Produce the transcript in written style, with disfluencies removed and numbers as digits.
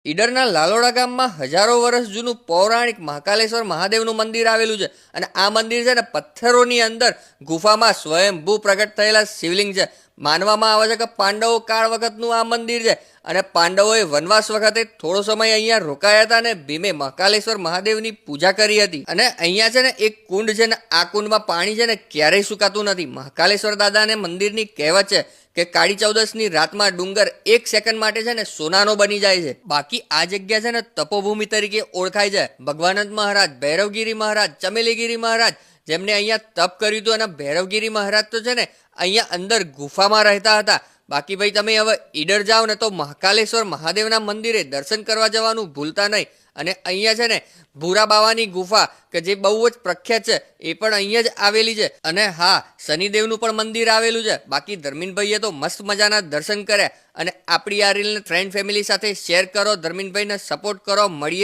ઈડરના લાલોડા ગામમાં હજારો વર્ષ જૂનું પૌરાણિક મહાકાલેશ્વર મહાદેવનું મંદિર આવેલું છે. અને આ મંદિર છે ને પથ્થરોની અંદર ગુફામાં સ્વયંભૂ પ્રગટ થયેલા શિવલિંગ છે. માનવામાં આવે છે કે પાંડવો કાળ વખતનું આ મંદિર છે. અને પાંડવોએ વનવાસ વખતે થોડો સમય અહીંયા રોકાયા હતા અને ભીમે મહાકાલેશ્વર મહાદેવની પૂજા કરી હતી. અને અહીંયા છે ને એક કુંડ છે ને આ કુંડમાં પાણી છે ને ક્યારેય સુકાતું નથી. મહાકાલેશ્વર દાદાને મંદિરની કહેવત છે કે કાળી ચૌદસની રાતમાં ડુંગર 1 સેકન્ડ માટે છે ને સોનાનો બની જાય છે. બાકી આ જગ્યા છે ને તપોભૂમિ તરીકે ઓળખાય છે. ભગવાનંદ મહારાજ, ભૈરવગીરી મહારાજ, ચમેલીગીરી મહારાજ જેમને અહીંયા તપ કર્યું હતું. અને ભૈરવગીરી મહારાજ તો છે ને અહીંયા અંદર ગુફામાં રહેતા હતા. બાકી ભાઈ તમે હવે ઈડર જાઓ ને તો મહાકાલેશ્વર મહાદેવના મંદિરે દર્શન કરવા જવાનું ભૂલતા નહીં. અને અહીંયા છે ને ભૂરા બાવાની ગુફા કે જે બહુ જ પ્રખ્યાત છે એ પણ અહીંયા જ આવેલી છે. અને હા, શનિદેવનું પણ મંદિર આવેલું છે. બાકી ધર્મીનભાઈએ તો મસ્ત મજાના દર્શન કર્યા. અને આપણી આ રીલને ફ્રેન્ડ ફેમિલી સાથે શેર કરો, ધર્મીનભાઈને સપોર્ટ કરો. મળીએ